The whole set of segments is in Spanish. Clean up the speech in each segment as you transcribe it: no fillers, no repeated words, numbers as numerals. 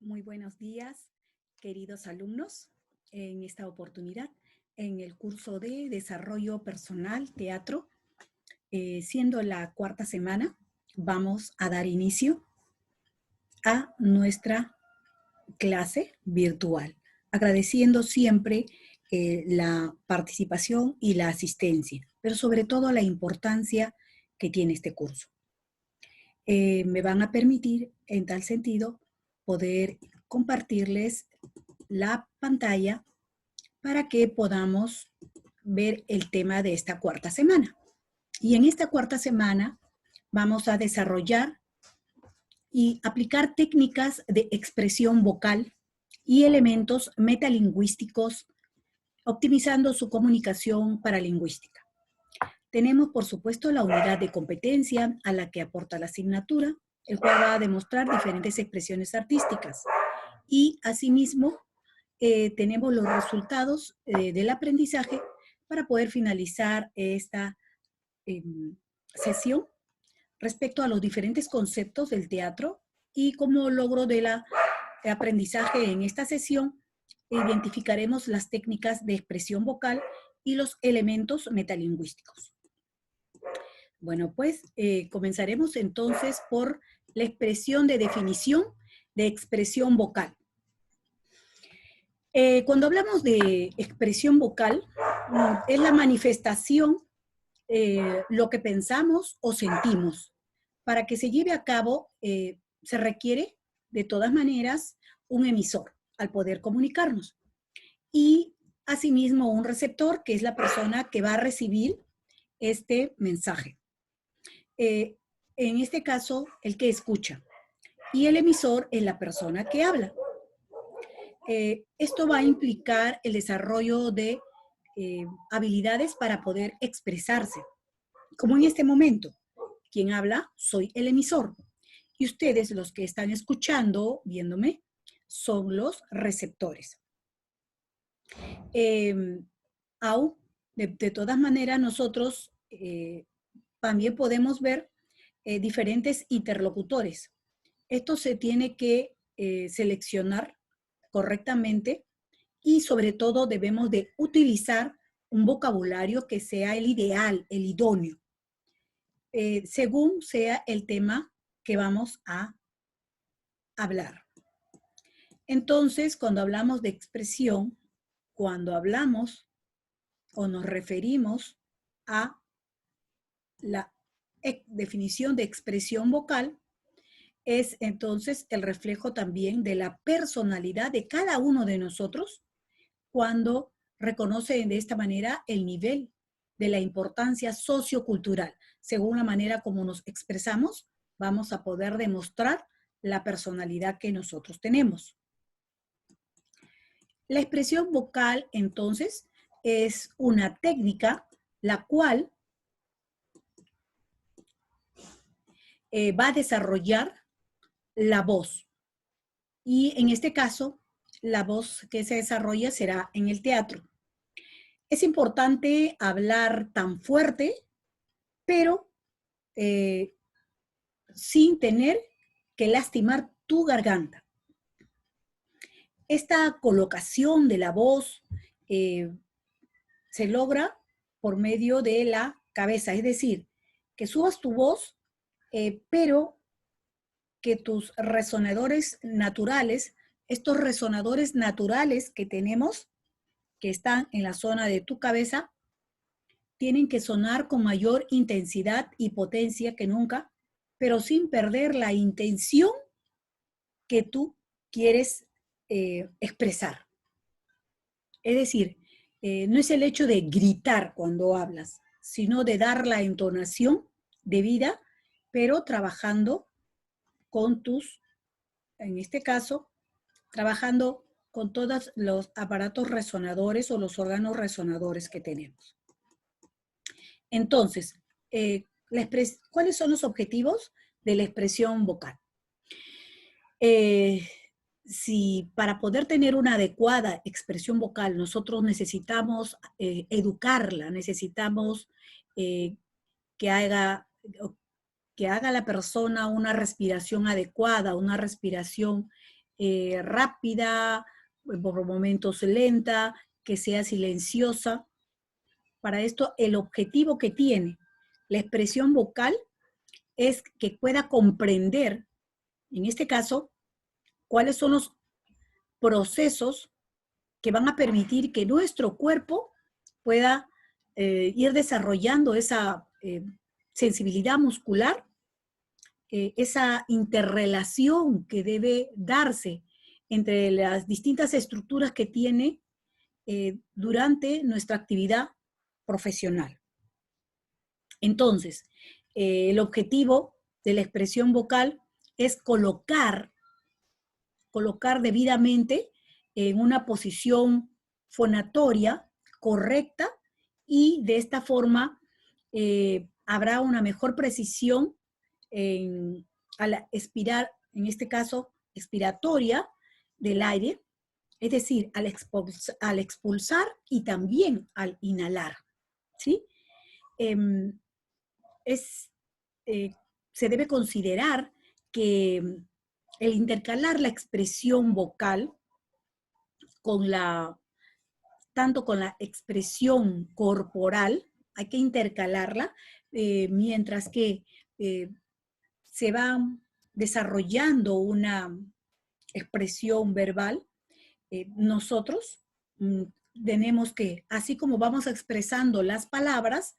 Muy buenos días, queridos alumnos. En esta oportunidad, en el curso de Desarrollo Personal Teatro, siendo la cuarta semana, vamos a dar inicio a nuestra clase virtual, agradeciendo siempre la participación y la asistencia, pero sobre todo la importancia que tiene este curso. Me van a permitir, en tal sentido, poder compartirles la pantalla para que podamos ver el tema de esta cuarta semana. Y en esta cuarta semana vamos a desarrollar y aplicar técnicas de expresión vocal y elementos metalingüísticos, optimizando su comunicación paralingüística. Tenemos, por supuesto, la unidad de competencia a la que aporta la asignatura, el cual va a demostrar diferentes expresiones artísticas. Y, asimismo, tenemos los resultados del aprendizaje para poder finalizar esta sesión respecto a los diferentes conceptos del teatro y como logro del aprendizaje en esta sesión, identificaremos las técnicas de expresión vocal y los elementos metalingüísticos. Bueno, pues comenzaremos entonces por la expresión de definición de expresión vocal. Cuando hablamos de expresión vocal, es la manifestación, lo que pensamos o sentimos. Para que se lleve a cabo, se requiere, de todas maneras, un emisor al poder comunicarnos. Y, asimismo, un receptor, que es la persona que va a recibir este mensaje. En este caso, el que escucha. Y el emisor es la persona que habla. Esto va a implicar el desarrollo de habilidades para poder expresarse. Como en este momento, quien habla, soy el emisor. Y ustedes, los que están escuchando, viéndome, son los receptores. De todas maneras, nosotros también podemos ver diferentes interlocutores. Esto se tiene que seleccionar correctamente y sobre todo debemos de utilizar un vocabulario que sea el ideal, el idóneo, según sea el tema que vamos a hablar. Entonces, cuando hablamos de expresión, cuando hablamos o nos referimos a la definición de expresión vocal, es entonces el reflejo también de la personalidad de cada uno de nosotros cuando reconoce de esta manera el nivel de la importancia sociocultural. Según la manera como nos expresamos, vamos a poder demostrar la personalidad que nosotros tenemos. La expresión vocal, entonces, es una técnica la cual va a desarrollar la voz. Y en este caso, la voz que se desarrolla será en el teatro. Es importante hablar tan fuerte, pero sin tener que lastimar tu garganta. Esta colocación de la voz se logra por medio de la cabeza, es decir, que subas tu voz, pero que tus resonadores naturales, estos resonadores naturales que tenemos, que están en la zona de tu cabeza, tienen que sonar con mayor intensidad y potencia que nunca, pero sin perder la intención que tú quieres expresar. Es decir, no es el hecho de gritar cuando hablas, sino de dar la entonación debida, pero trabajando con tus, en este caso, trabajando con todos los aparatos resonadores o los órganos resonadores que tenemos. Entonces, ¿cuáles son los objetivos de la expresión vocal? Si para poder tener una adecuada expresión vocal nosotros necesitamos educarla, necesitamos que haga la persona una respiración adecuada, una respiración rápida, por momentos lenta, que sea silenciosa. Para esto, el objetivo que tiene la expresión vocal es que pueda comprender, en este caso, cuáles son los procesos que van a permitir que nuestro cuerpo pueda ir desarrollando esa sensibilidad muscular, esa interrelación que debe darse entre las distintas estructuras que tiene durante nuestra actividad profesional. Entonces, el objetivo de la expresión vocal es colocar debidamente en una posición fonatoria correcta y de esta forma habrá una mejor precisión al expirar, en este caso expiratoria del aire, es decir, al expulsar y también al inhalar, ¿sí? Se debe considerar que el intercalar la expresión vocal tanto con la expresión corporal, hay que intercalarla, mientras que se va desarrollando una expresión verbal, nosotros tenemos que, así como vamos expresando las palabras,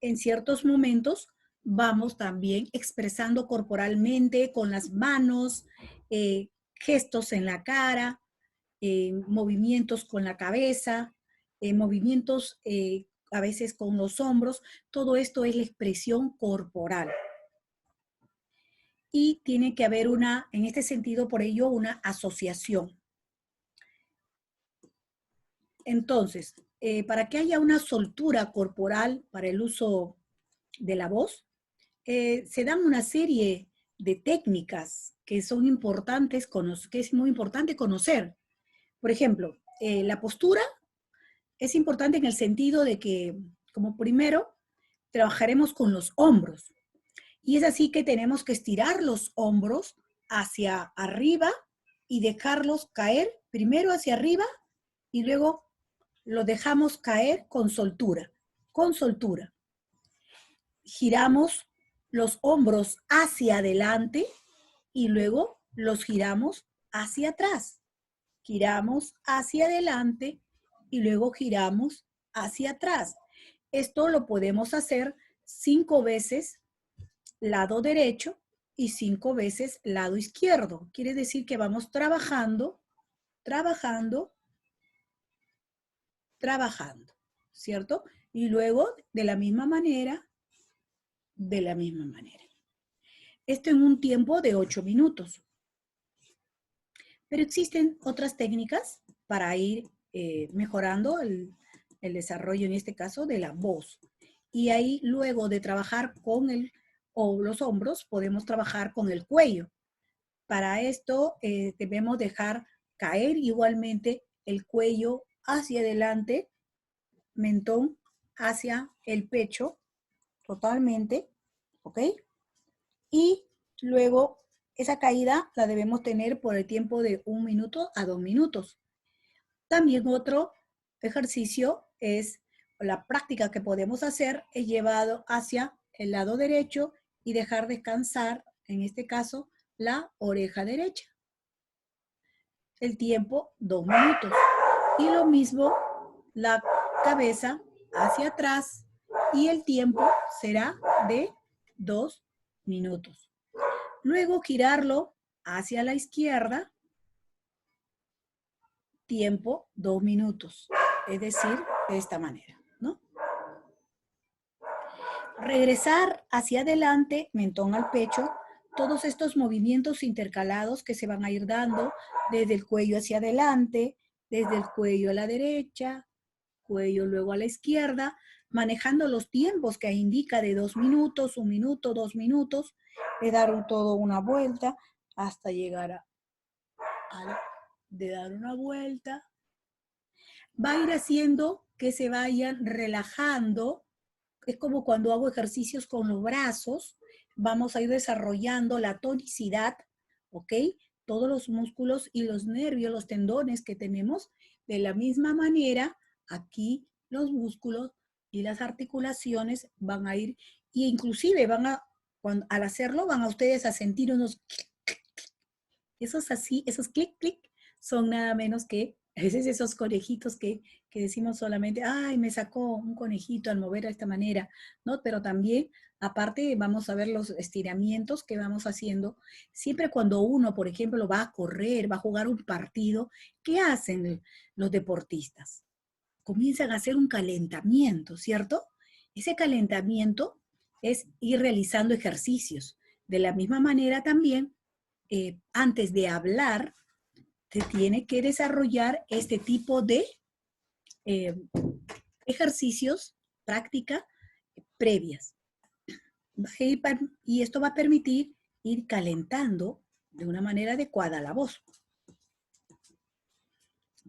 en ciertos momentos vamos también expresando corporalmente con las manos, gestos en la cara, movimientos con la cabeza, movimientos a veces con los hombros. Todo esto es la expresión corporal. Y tiene que haber en este sentido, por ello, una asociación. Entonces, para que haya una soltura corporal para el uso de la voz, se dan una serie de técnicas que son importantes, que es muy importante conocer. Por ejemplo, la postura es importante en el sentido de que, como primero, trabajaremos con los hombros. Y es así que tenemos que estirar los hombros hacia arriba y dejarlos caer primero hacia arriba y luego los dejamos caer con soltura, con soltura. Giramos los hombros hacia adelante y luego los giramos hacia atrás. Giramos hacia adelante y luego giramos hacia atrás. Esto lo podemos hacer 5 veces lado derecho y 5 veces lado izquierdo. Quiere decir que vamos trabajando, trabajando, trabajando, ¿cierto? Y luego de la misma manera, de la misma manera. Esto en un tiempo de 8 minutos. Pero existen otras técnicas para ir mejorando el desarrollo, en este caso, de la voz. Y ahí, luego de trabajar con los hombros, podemos trabajar con el cuello. Para esto, debemos dejar caer igualmente el cuello hacia adelante, mentón hacia el pecho, totalmente, ¿ok? Y luego esa caída la debemos tener por el tiempo de 1 minuto a 2 minutos. También otro ejercicio es la práctica que podemos hacer es llevado hacia el lado derecho y dejar descansar, en este caso, la oreja derecha. El tiempo, 2 minutos. Y lo mismo, la cabeza hacia atrás y el tiempo será de 2 minutos. Luego girarlo hacia la izquierda, tiempo 2 minutos. Es decir, de esta manera, ¿no? Regresar hacia adelante, mentón al pecho, todos estos movimientos intercalados que se van a ir dando desde el cuello hacia adelante, desde el cuello a la derecha, cuello luego a la izquierda, manejando los tiempos que indica de 2 minutos, 1 minuto, 2 minutos, de dar todo una vuelta hasta llegar de dar una vuelta. Va a ir haciendo que se vayan relajando. Es como cuando hago ejercicios con los brazos, vamos a ir desarrollando la tonicidad, ¿ok? todos los músculos y los nervios, los tendones que tenemos. De la misma manera, aquí los músculos y las articulaciones van a ir, e inclusive al hacerlo, van a ustedes a sentir unos clic, clic, clic. Esos así, esos clic, clic, son nada menos que a veces esos conejitos que decimos solamente, ay, me sacó un conejito al mover de esta manera, ¿no? Pero también, aparte, vamos a ver los estiramientos que vamos haciendo. Siempre cuando uno, por ejemplo, va a correr, va a jugar un partido, ¿qué hacen los deportistas? Comienzan a hacer un calentamiento, ¿cierto? Ese calentamiento es ir realizando ejercicios. De la misma manera también, antes de hablar, se tiene que desarrollar este tipo de eh, ejercicios, práctica previas. Y esto va a permitir ir calentando de una manera adecuada la voz.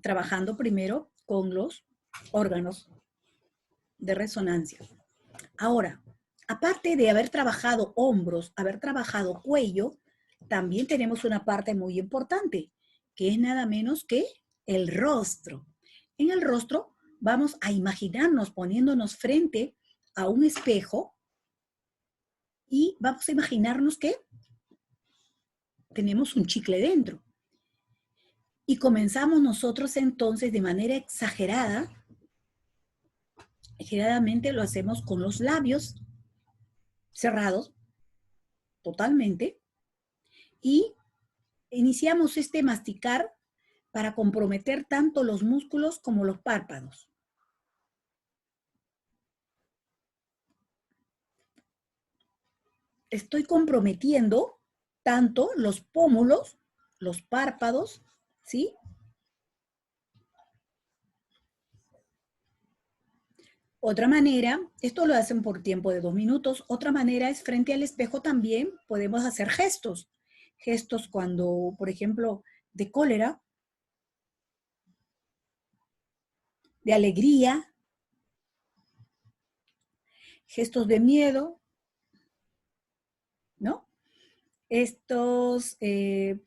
Trabajando primero con los órganos de resonancia. Ahora, aparte de haber trabajado hombros, haber trabajado cuello, también tenemos una parte muy importante, que es nada menos que el rostro. En el rostro vamos a imaginarnos poniéndonos frente a un espejo y vamos a imaginarnos que tenemos un chicle dentro. Y comenzamos nosotros entonces de manera exageradamente lo hacemos con los labios cerrados totalmente y iniciamos este masticar para comprometer tanto los músculos como los párpados. Estoy comprometiendo tanto los pómulos, los párpados, ¿sí? Otra manera, esto lo hacen por tiempo de 2 minutos, otra manera es frente al espejo también podemos hacer gestos. Gestos cuando, por ejemplo, de cólera, de alegría, gestos de miedo, ¿no? Estos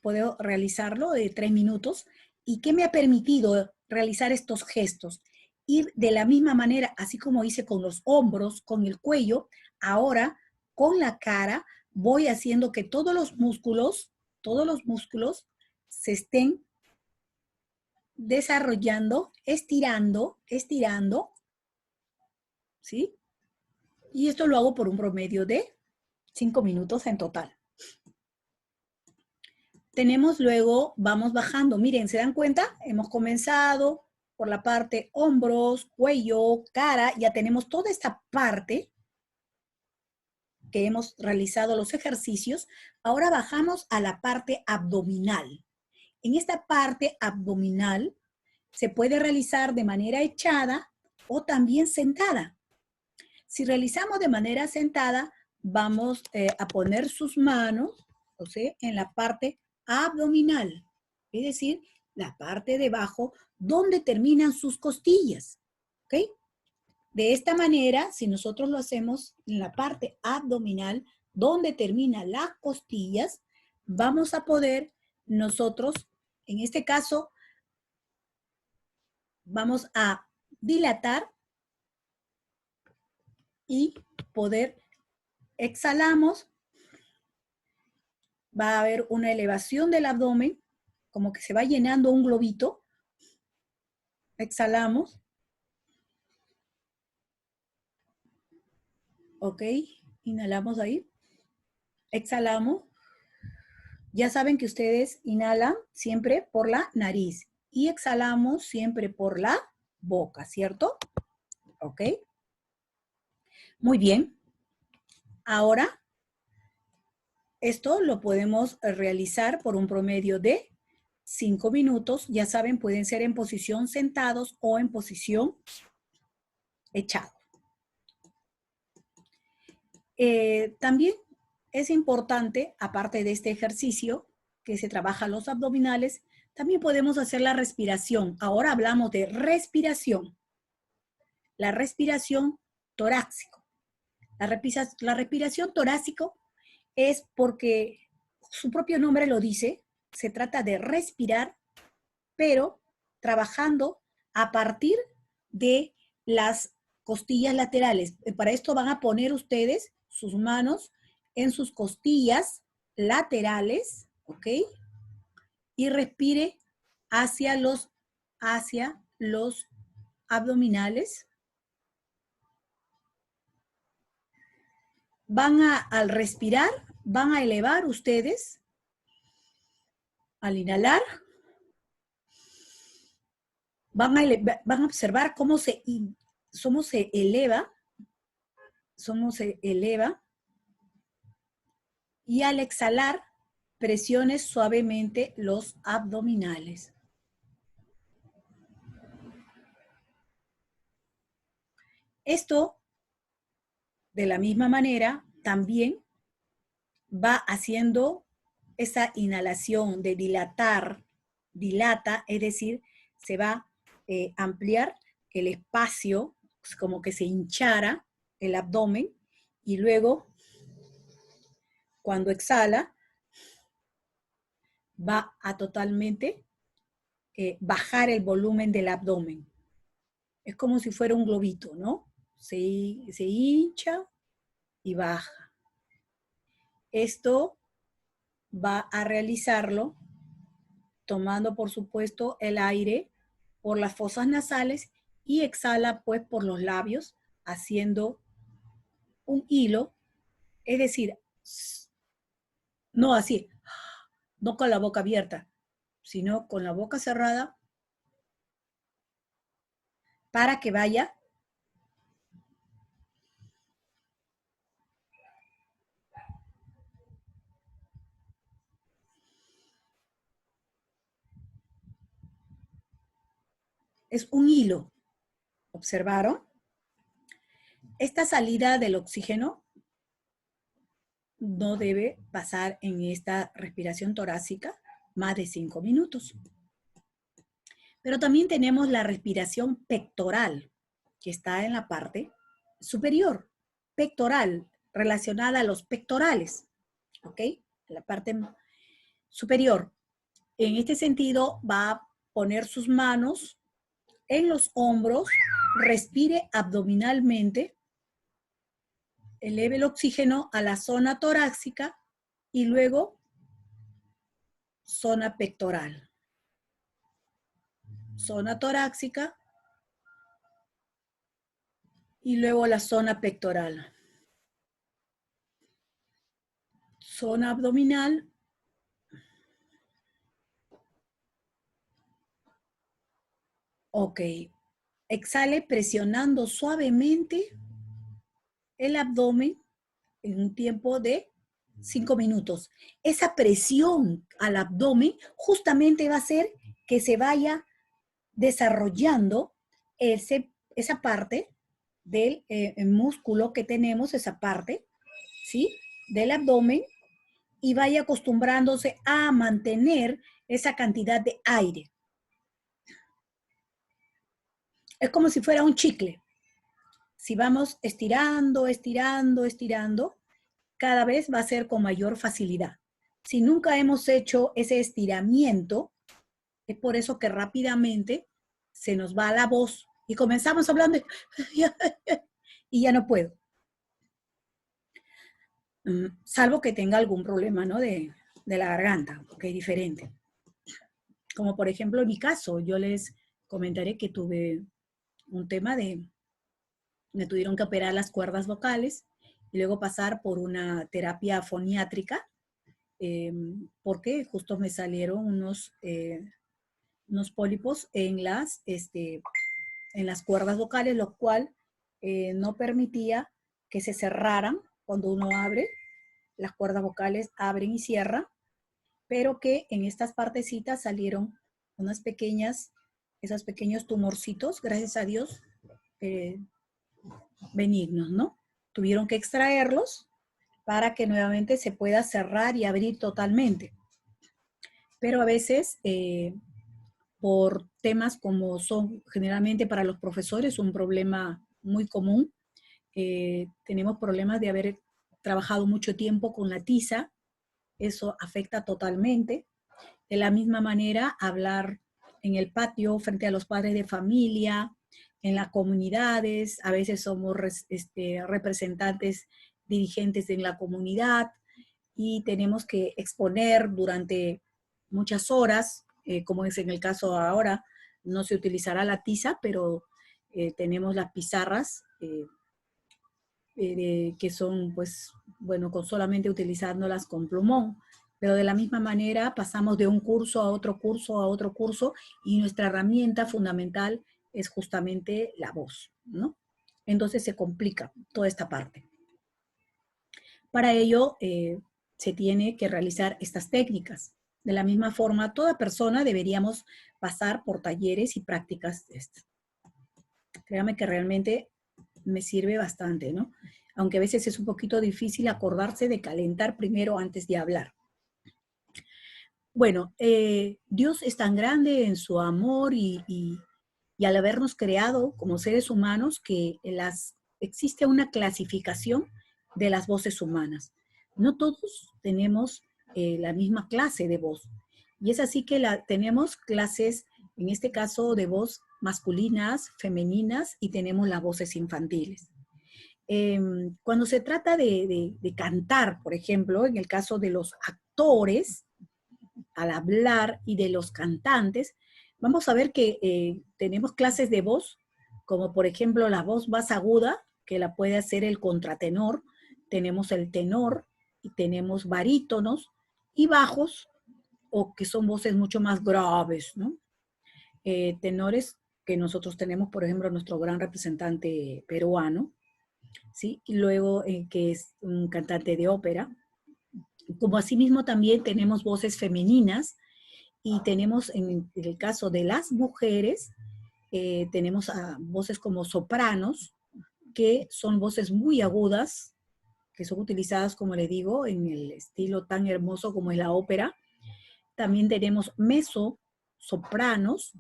puedo realizarlo de 3 minutos. ¿Y qué me ha permitido realizar estos gestos? Ir de la misma manera, así como hice con los hombros, con el cuello, ahora con la cara voy haciendo que todos los músculos se estén desarrollando, estirando, ¿sí? Y esto lo hago por un promedio de 5 minutos en total. Tenemos luego, vamos bajando. Miren, ¿se dan cuenta? Hemos comenzado por la parte hombros, cuello, cara. Ya tenemos toda esta parte que hemos realizado los ejercicios. Ahora bajamos a la parte abdominal. En esta parte abdominal se puede realizar de manera echada o también sentada. Si realizamos de manera sentada, vamos a poner sus manos, o sea, en la parte abdominal, es decir, la parte de abajo donde terminan sus costillas, ¿ok? De esta manera, si nosotros lo hacemos en la parte abdominal, donde terminan las costillas, vamos a poder nosotros, en este caso, vamos a dilatar y poder, exhalamos, va a haber una elevación del abdomen, como que se va llenando un globito. Exhalamos. Ok, inhalamos ahí. Exhalamos. Ya saben que ustedes inhalan siempre por la nariz y exhalamos siempre por la boca, ¿cierto? Ok. Muy bien. Ahora, esto lo podemos realizar por un promedio de 5 minutos. Ya saben, pueden ser en posición sentados o en posición echados. También es importante, aparte de este ejercicio que se trabaja los abdominales, también podemos hacer la respiración. Ahora hablamos de respiración. La respiración torácico. La respiración torácico es porque su propio nombre lo dice, se trata de respirar, pero trabajando a partir de las costillas laterales. Para esto van a poner ustedes sus manos en sus costillas laterales, ¿ok? Y respire hacia los abdominales. Al respirar, van a elevar ustedes, al inhalar, van a observar cómo se eleva, y al exhalar, presione suavemente los abdominales. Esto, de la misma manera, también va haciendo esa inhalación de dilata, es decir, se va a ampliar el espacio, como que se hinchara el abdomen, y luego, cuando exhala, va a totalmente bajar el volumen del abdomen. Es como si fuera un globito, ¿no? Se hincha y baja. Esto va a realizarlo tomando, por supuesto, el aire por las fosas nasales y exhala pues por los labios, haciendo un hilo, es decir, no así, no con la boca abierta, sino con la boca cerrada, para que vaya es un hilo. ¿Observaron? Esta salida del oxígeno no debe pasar en esta respiración torácica más de 5 minutos. Pero también tenemos la respiración pectoral, que está en la parte superior, pectoral, relacionada a los pectorales, ¿ok? La parte superior. En este sentido, va a poner sus manos en los hombros, respire abdominalmente, eleve el oxígeno a la zona torácica y luego zona pectoral. Zona torácica y luego la zona pectoral. Zona abdominal. Ok. Exhale presionando suavemente el abdomen en un tiempo de 5 minutos. Esa presión al abdomen justamente va a hacer que se vaya desarrollando esa parte del músculo que tenemos, esa parte, ¿sí? Del abdomen, y vaya acostumbrándose a mantener esa cantidad de aire. Es como si fuera un chicle. Si vamos estirando, estirando, estirando, cada vez va a ser con mayor facilidad. Si nunca hemos hecho ese estiramiento, es por eso que rápidamente se nos va la voz y comenzamos hablando y ya no puedo. Salvo que tenga algún problema, ¿no? de la garganta, que es diferente. Como por ejemplo en mi caso, yo les comentaré que tuve un tema me tuvieron que operar las cuerdas vocales y luego pasar por una terapia foniátrica, porque justo me salieron unos pólipos en las cuerdas vocales, lo cual no permitía que se cerraran cuando uno abre. Las cuerdas vocales abren y cierran, pero que en estas partecitas salieron esos pequeños tumorcitos, gracias a Dios, benignos, ¿no? Tuvieron que extraerlos para que nuevamente se pueda cerrar y abrir totalmente. Pero a veces, por temas como son generalmente para los profesores un problema muy común, tenemos problemas de haber trabajado mucho tiempo con la tiza, eso afecta totalmente. De la misma manera, hablar en el patio frente a los padres de familia, en las comunidades, a veces somos representantes dirigentes en la comunidad y tenemos que exponer durante muchas horas, como es en el caso ahora, no se utilizará la tiza, pero tenemos las pizarras que son, pues, bueno, solamente utilizándolas con plumón. Pero de la misma manera pasamos de un curso a otro curso a otro curso y nuestra herramienta fundamental es justamente la voz, ¿no? Entonces se complica toda esta parte. Para ello se tiene que realizar estas técnicas. De la misma forma, toda persona deberíamos pasar por talleres y prácticas de estas. Créame que realmente me sirve bastante, ¿no? Aunque a veces es un poquito difícil acordarse de calentar primero antes de hablar. Bueno, Dios es tan grande en su amor y al habernos creado como seres humanos que existe una clasificación de las voces humanas. No todos tenemos la misma clase de voz. Y es así que tenemos clases, en este caso, de voz masculinas, femeninas y tenemos las voces infantiles. Cuando se trata de cantar, por ejemplo, en el caso de los actores, al hablar y de los cantantes, vamos a ver que tenemos clases de voz, como por ejemplo la voz más aguda, que la puede hacer el contratenor, tenemos el tenor, y tenemos barítonos y bajos, o que son voces mucho más graves, ¿no? Tenores que nosotros tenemos, por ejemplo, nuestro gran representante peruano, ¿sí? Y luego que es un cantante de ópera, como asimismo también tenemos voces femeninas, y tenemos en el caso de las mujeres, tenemos voces como sopranos, que son voces muy agudas, que son utilizadas, como le digo, en el estilo tan hermoso como es la ópera. También tenemos mezzosopranos,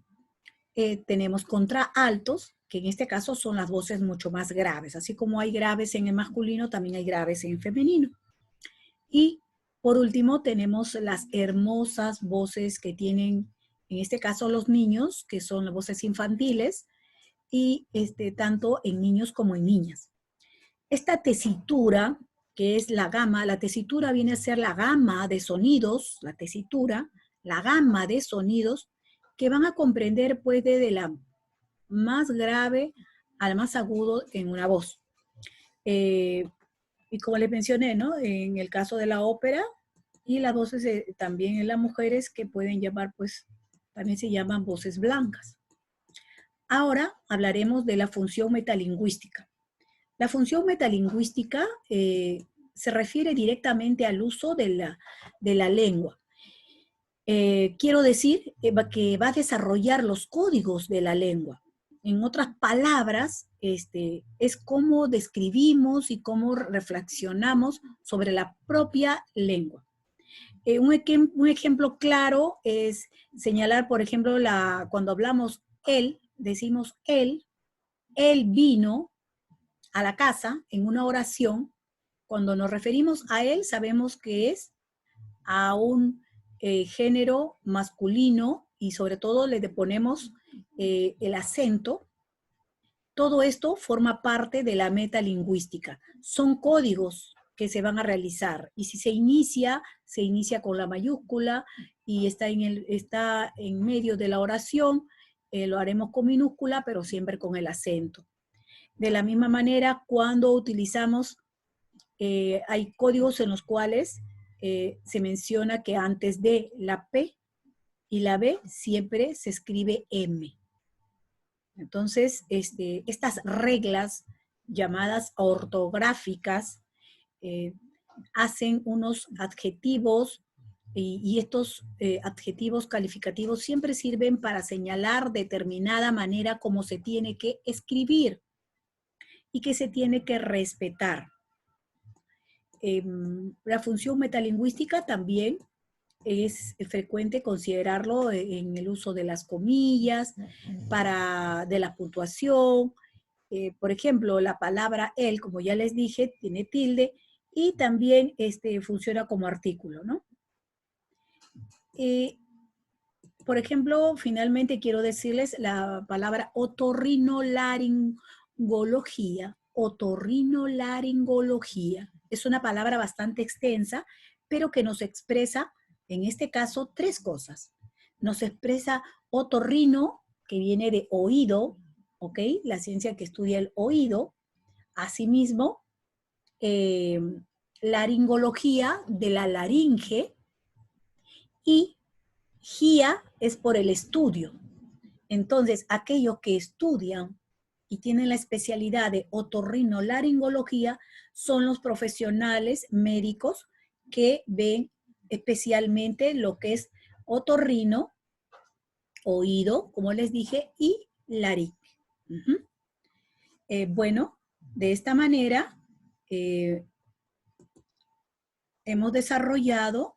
tenemos contraaltos, que en este caso son las voces mucho más graves. Así como hay graves en el masculino, también hay graves en el femenino. Y por último, tenemos las hermosas voces que tienen, en este caso, los niños, que son las voces infantiles, y tanto en niños como en niñas. Esta tesitura, que es la tesitura viene a ser la gama de sonidos, la tesitura, la gama de sonidos que van a comprender, pues, desde la más grave al más agudo en una voz. Y como les mencioné, ¿no? En el caso de la ópera y las voces también en las mujeres que pueden llamar, pues, también se llaman voces blancas. Ahora hablaremos de la función metalingüística. La función metalingüística se refiere directamente al uso de la lengua. Quiero decir que va a desarrollar los códigos de la lengua. En otras palabras, es cómo describimos y cómo reflexionamos sobre la propia lengua. Un ejemplo claro es señalar, por ejemplo, cuando hablamos él, decimos él vino a la casa en una oración. Cuando nos referimos a él, sabemos que es a un género masculino y sobre todo le ponemos el acento. Todo esto forma parte de la metalingüística. Son códigos que se van a realizar y si se inicia con la mayúscula y está en medio de la oración, lo haremos con minúscula, pero siempre con el acento. De la misma manera, cuando utilizamos, hay códigos en los cuales se menciona que antes de la P y la B siempre se escribe M. Entonces, estas reglas llamadas ortográficas hacen unos adjetivos y estos adjetivos calificativos siempre sirven para señalar determinada manera como se tiene que escribir y que se tiene que respetar. La función metalingüística también es frecuente considerarlo en el uso de las comillas, de la puntuación. Por ejemplo, la palabra él, como ya les dije, tiene tilde y también funciona como artículo, ¿no? por ejemplo, finalmente quiero decirles la palabra otorrinolaringología. Otorrinolaringología. Es una palabra bastante extensa, pero que nos expresa, en este caso, tres cosas. Nos expresa otorrino, que viene de oído, ¿ok? La ciencia que estudia el oído. Asimismo, laringología de la laringe, y GIA es por el estudio. Entonces, aquellos que estudian y tienen la especialidad de otorrinolaringología son los profesionales médicos que ven especialmente lo que es otorrino, oído, como les dije, y laringe. Bueno, de esta manera hemos desarrollado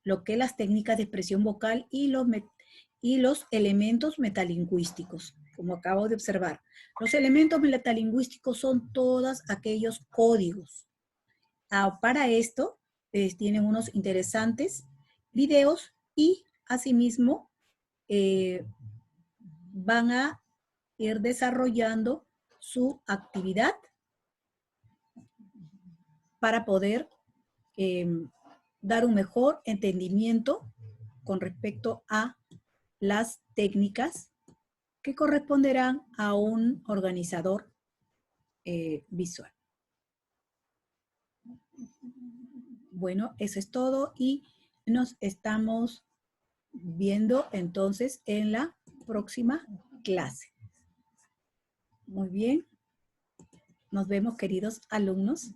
lo que es las técnicas de expresión vocal y los elementos metalingüísticos, como acabo de observar. Los elementos metalingüísticos son todos aquellos códigos. Para esto, tienen unos interesantes videos y asimismo van a ir desarrollando su actividad para poder dar un mejor entendimiento con respecto a las técnicas que corresponderán a un organizador visual. Bueno, eso es todo y nos estamos viendo entonces en la próxima clase. Muy bien. Nos vemos, queridos alumnos.